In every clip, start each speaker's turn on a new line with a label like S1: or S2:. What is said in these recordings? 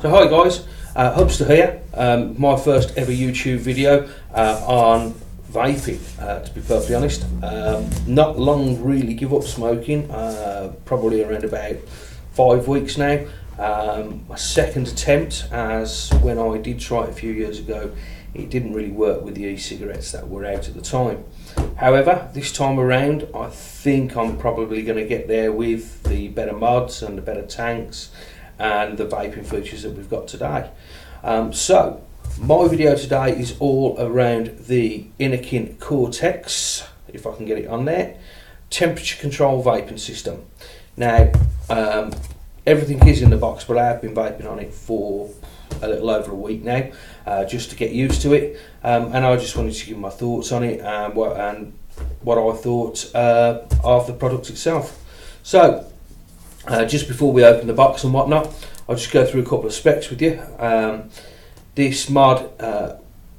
S1: So hi guys, Hubbster here. My first ever YouTube video on vaping, to be perfectly honest. Not long really give up smoking, probably around about 5 weeks now. My second attempt, as when I did try it a few years ago, it didn't really work with the e-cigarettes that were out at the time. However, this time around I think I'm probably going to get there with the better mods and the better tanks and the vaping features that we've got today. So my video today is all around the Innokin Cortex, if I can get it on there, temperature control vaping system. Now everything is in the box, but I have been vaping on it for a little over a week now, just to get used to it, and I just wanted to give my thoughts on it and what I thought of the product itself. So just before we open the box and whatnot, I'll just go through a couple of specs with you. This mod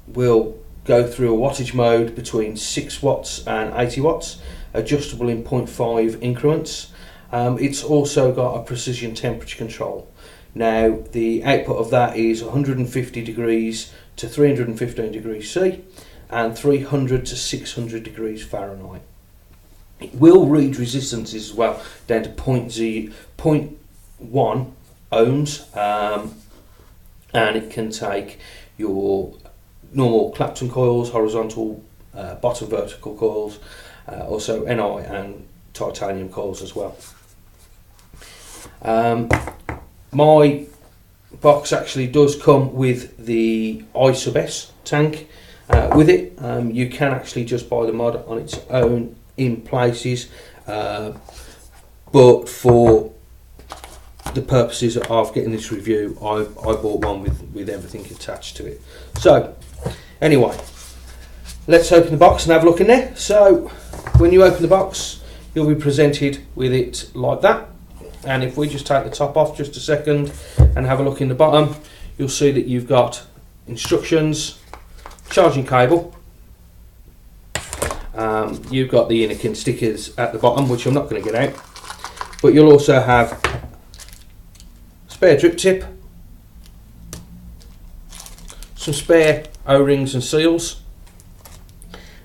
S1: will go through a wattage mode between 6 watts and 80 watts, adjustable in 0.5 increments. It's also got a precision temperature control. Now the output of that is 150 degrees to 315 degrees C and 300 to 600 degrees Fahrenheit. It will read resistances as well, down to 0.1 ohms, and it can take your normal Clapton coils, horizontal, bottom vertical coils, also Ni and titanium coils as well. My box actually does come with the I sub S tank with it. You can actually just buy the mod on its own in places, but for the purposes of getting this review, I bought one with everything attached to it. So anyway, let's open the box and have a look in there. So when you open the box, you'll be presented with it like that. And if we just take the top off just a second and have a look in the bottom, you'll see that you've got instructions, charging cable, you've got the Innokin stickers at the bottom, which I'm not going to get out, but you'll also have spare drip tip, some spare O-rings and seals,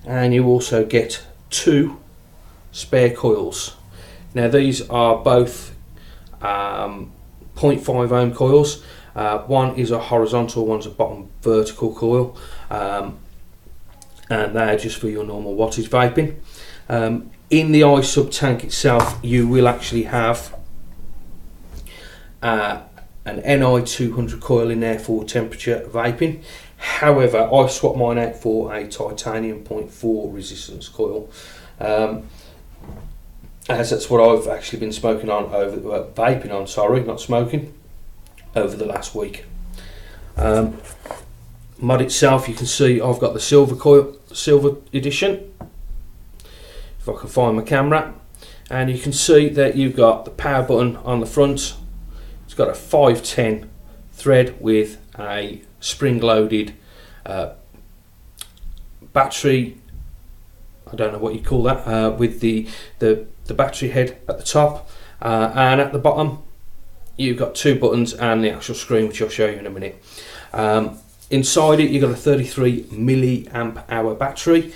S1: and you also get 2 spare coils. Now these are both 0.5 ohm coils. One is a horizontal, one's a bottom vertical coil, and they're just for your normal wattage vaping. In the I sub tank itself, you will actually have an Ni 200 coil in there for temperature vaping. However, I swapped mine out for a titanium 0.4 resistance coil, as that's what I've actually been smoking on vaping on, sorry, not smoking, over the last week. Mod itself, you can see I've got the silver edition, if I can find my camera, and you can see that you've got the power button on the front. It's got a 510 thread with a spring-loaded battery. I don't know what you call that, with the battery head at the top, and at the bottom you've got 2 buttons and the actual screen, which I'll show you in a minute. Inside it you've got a 33 milliamp hour battery,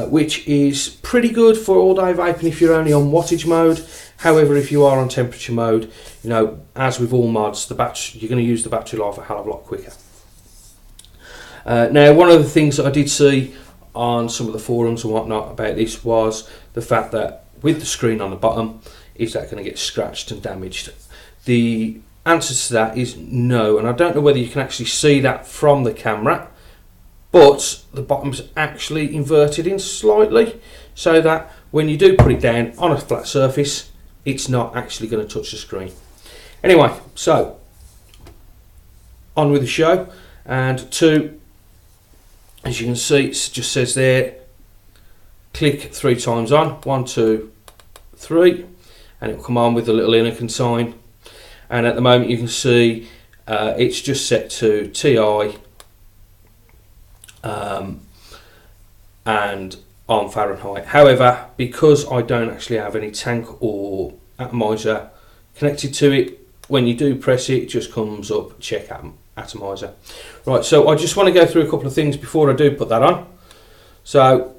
S1: which is pretty good for all day vaping if you're only on wattage mode. However, if you are on temperature mode, you know, as with all mods, you're going to use the battery life a hell of a lot quicker. Now, one of the things that I did see on some of the forums and whatnot about this was the fact that with the screen on the bottom, is that going to get scratched and damaged? The answer to that is no, and I don't know whether you can actually see that from the camera, but the bottom's actually inverted in slightly, so that when you do put it down on a flat surface, it's not actually going to touch the screen. Anyway, so on with the show. And 2, as you can see, it just says there, click 3 times on, 1, 2, 3, and it will come on with the little Innokin sign. And at the moment you can see it's just set to TI and on Fahrenheit. However, because I don't actually have any tank or atomizer connected to it, when you do press it, it just comes up check atomizer. Right, so I just want to go through a couple of things before I do put that on. So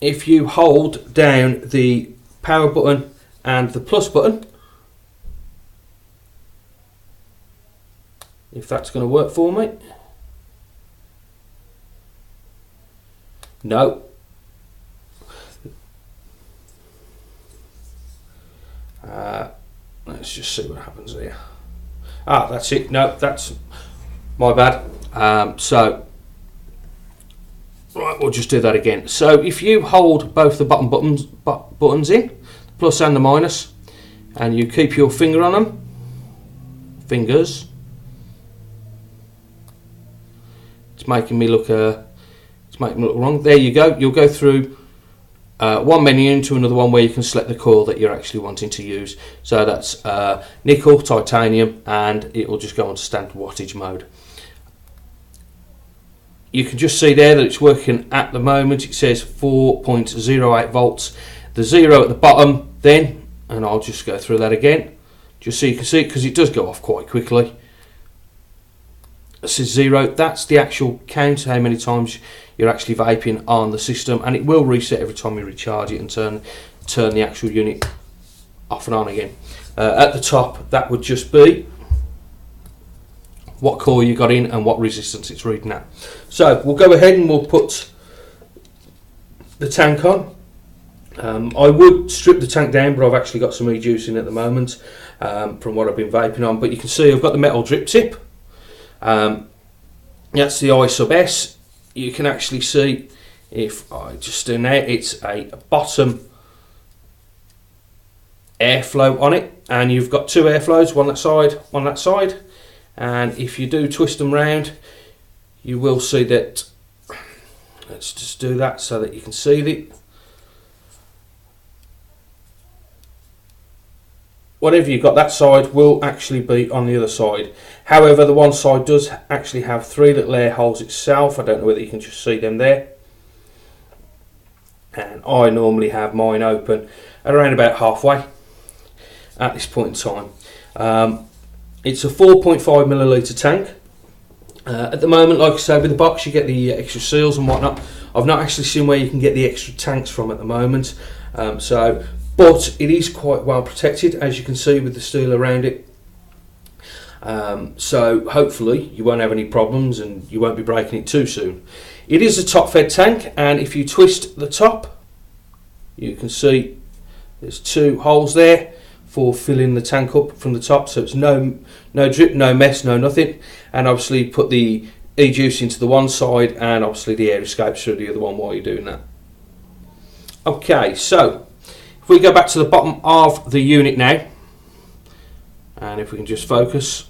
S1: if you hold down the power button and the plus button, if that's going to work for me. No. Let's just see what happens here. Ah, that's it. No, that's my bad. So, right, we'll just do that again. So, if you hold both the buttons in, plus and the minus, and you keep your finger on them, fingers. It's making me look wrong. There you go. You'll go through one menu into another one where you can select the coil that you're actually wanting to use. So that's nickel, titanium, and it will just go on to standard wattage mode. You can just see there that it's working at the moment. It says 4.08 volts. The 0 at the bottom then, and I'll just go through that again just so you can see it, because it does go off quite quickly. This is 0. That's the actual count, how many times you're actually vaping on the system, and it will reset every time you recharge it and turn the actual unit off and on again. At the top, that would just be what coil you got in and what resistance it's reading at. So we'll go ahead and we'll put the tank on. I would strip the tank down, but I've actually got some e-juice in at the moment from what I've been vaping on. But you can see I've got the metal drip tip. That's the I sub S. You can actually see, if I just do now, it's a bottom airflow on it, and you've got two airflows, one that side, and if you do twist them round, you will see that. Let's just do that so that you can see it. Whatever you've got that side will actually be on the other side. However, the one side does actually have three little air holes itself. I don't know whether you can just see them there. And I normally have mine open at around about halfway at this point in time. It's a 4.5 milliliter tank. At the moment, like I say, with the box you get the extra seals and whatnot. I've not actually seen where you can get the extra tanks from at the moment. But it is quite well protected, as you can see with the steel around it. So hopefully you won't have any problems and you won't be breaking it too soon. It is a top fed tank, and if you twist the top, you can see there's two holes there for filling the tank up from the top, so it's no drip, no mess, no nothing. And obviously put the e-juice into the one side, and obviously the air escapes through the other one while you're doing that. Okay, so if we go back to the bottom of the unit now, and if we can just focus,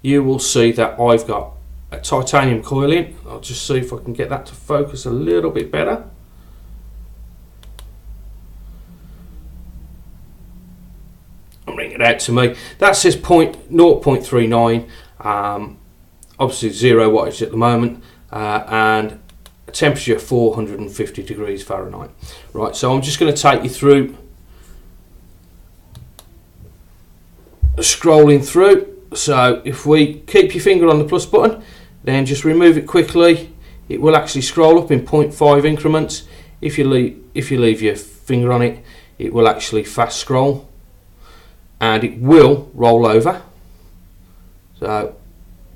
S1: you will see that I've got a titanium coil in. I'll just see if I can get that to focus a little bit better. And bring it out to me. That says 0.39, obviously 0 wattage at the moment, and a temperature 450 degrees Fahrenheit. Right, so I'm just going to take you through, scrolling through. So if we keep your finger on the plus button, then just remove it quickly, it will actually scroll up in 0.5 increments. If you leave your finger on it, it will actually fast scroll, and it will roll over. So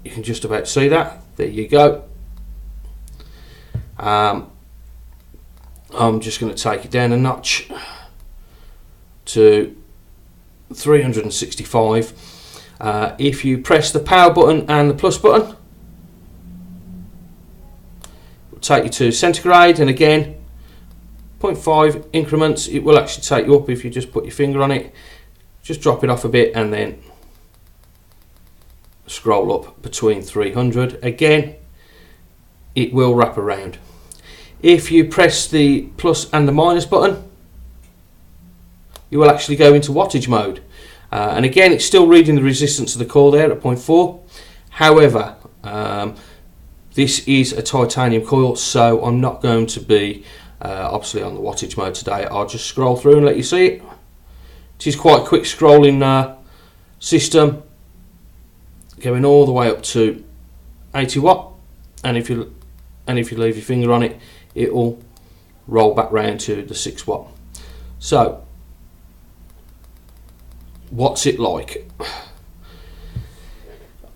S1: you can just about see that. There you go. I'm just going to take it down a notch to 365. If you press the power button and the plus button, it will take you to centigrade, and again 0.5 increments. It will actually take you up if you just put your finger on it, just drop it off a bit and then scroll up between 300. Again, it will wrap around. If you press the plus and the minus button, you will actually go into wattage mode. And again, it's still reading the resistance of the coil there at 0.4. However, this is a titanium coil, so I'm not going to be obviously on the wattage mode today. I'll just scroll through and let you see it. It is quite quick scrolling system going all the way up to 80 watt, and if you leave your finger on it, it will roll back round to the 6 watt. So what's it like?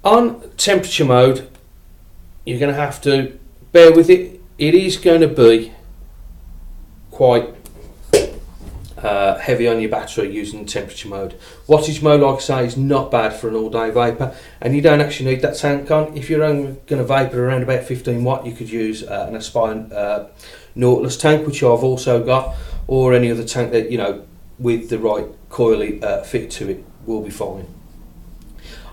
S1: On temperature mode, you're going to have to bear with it. It is going to be quite heavy on your battery using temperature mode. Wattage mode, like I say, is not bad for an all-day vapor, and you don't actually need that tank on. If you're only going to vapor around about 15 watt, you could use an Aspire Nautilus tank, which I've also got, or any other tank that, you know, with the right coily fit to it, will be fine.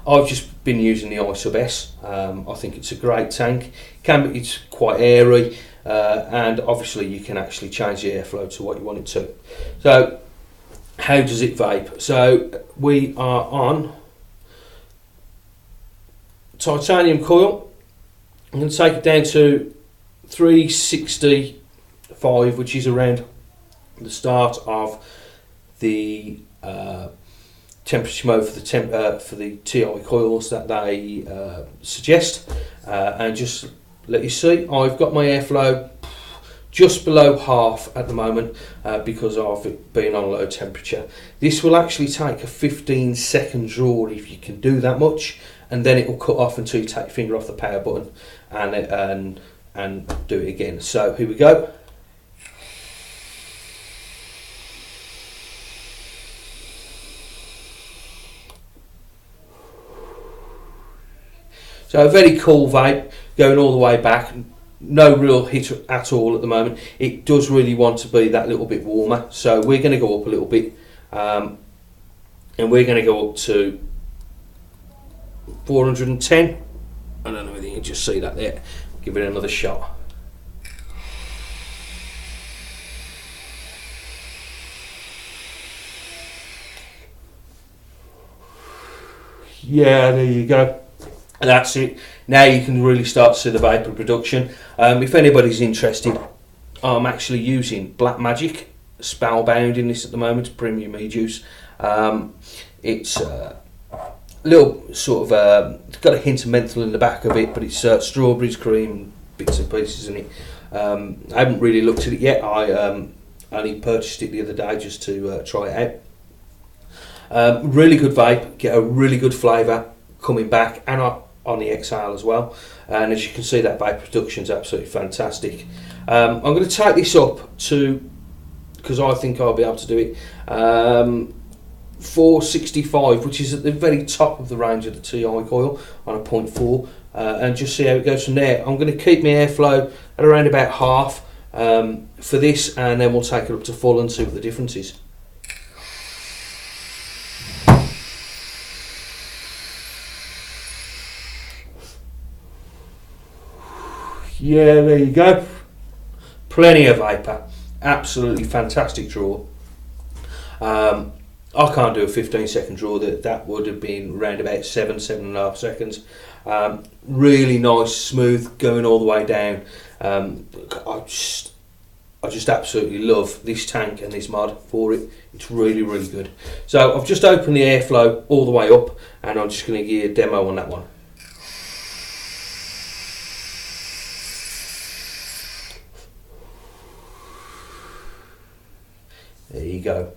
S1: I've just been using the I sub S. I think it's a great tank. It's quite airy, and obviously you can actually change the airflow to what you want it to. So how does it vape? So we are on titanium coil. I'm going to take it down to 365, which is around the start of the temperature mode for the TI coils that they suggest, and just let you see, I've got my airflow just below half at the moment because of it being on low temperature. This will actually take a 15-second draw if you can do that much, and then it will cut off until you take your finger off the power button and do it again. So here we go. So a very cool vape, going all the way back, no real hit at all at the moment. It does really want to be that little bit warmer, so we're going to go up a little bit, and we're going to go up to 410. I don't know whether you can just see that there. Give it another shot. Yeah, there you go. And that's it. Now you can really start to see the vapor production. If anybody's interested, I'm actually using Black Magic Spellbound in this at the moment, premium e-juice. It's a little sort of, it's got a hint of menthol in the back of it, but it's strawberries, cream, bits and pieces in it. I haven't really looked at it yet. I only purchased it the other day just to try it out. Really good vape, get a really good flavour coming back, and on the exhale as well, and as you can see, that vape production is absolutely fantastic. I'm going to take this up to, because I think I'll be able to do it, 465, which is at the very top of the range of the TI coil on a 0.4, and just see how it goes from there. I'm going to keep my airflow at around about half for this, and then we'll take it up to full and see what the difference is. Yeah, there you go. Plenty of vapor. Absolutely fantastic draw. I can't do a 15-second draw. That would have been around about 7.5 seconds. Really nice, smooth, going all the way down. I just absolutely love this tank and this mod for it. It's really, really good. So I've just opened the airflow all the way up, and I'm just going to give you a demo on that one. There you go.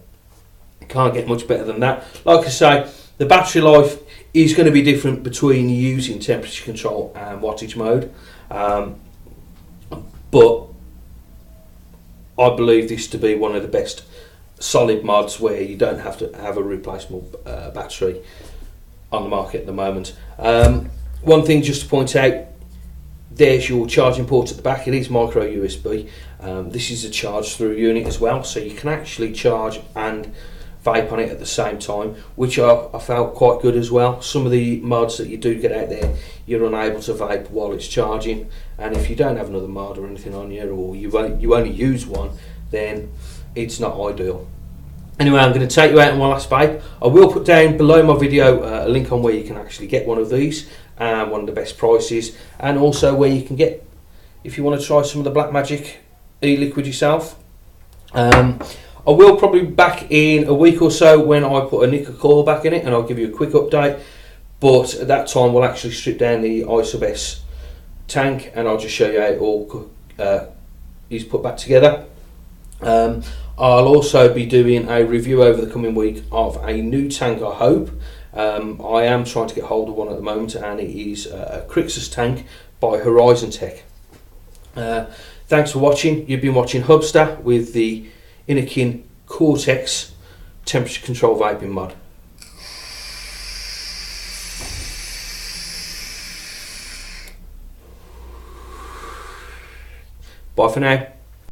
S1: Can't get much better than that. Like I say, the battery life is going to be different between using temperature control and wattage mode, but I believe this to be one of the best solid mods where you don't have to have a replaceable battery on the market at the moment. One thing just to point out, there's your charging port at the back. It is micro USB. This is a charge through unit as well, so you can actually charge and vape on it at the same time, which I felt quite good as well. Some of the mods that you do get out there, you're unable to vape while it's charging, and if you don't have another mod or anything on you, or you only use one, then it's not ideal. Anyway, I'm going to take you out on my last vape. I will put down below my video a link on where you can actually get one of these, and one of the best prices, and also where you can get, if you want to try some of the Black Magic e-liquid yourself. I will probably be back in a week or so when I put a nickel coil back in it, and I'll give you a quick update. But at that time, we'll actually strip down the ISUBS tank, and I'll just show you how it all is put back together. I'll also be doing a review over the coming week of a new tank, I hope. I am trying to get hold of one at the moment, and it is a Crixus tank by Horizon Tech. Thanks for watching. You've been watching Hubbster with the Innokin Cortex temperature control vaping mod. Bye for now.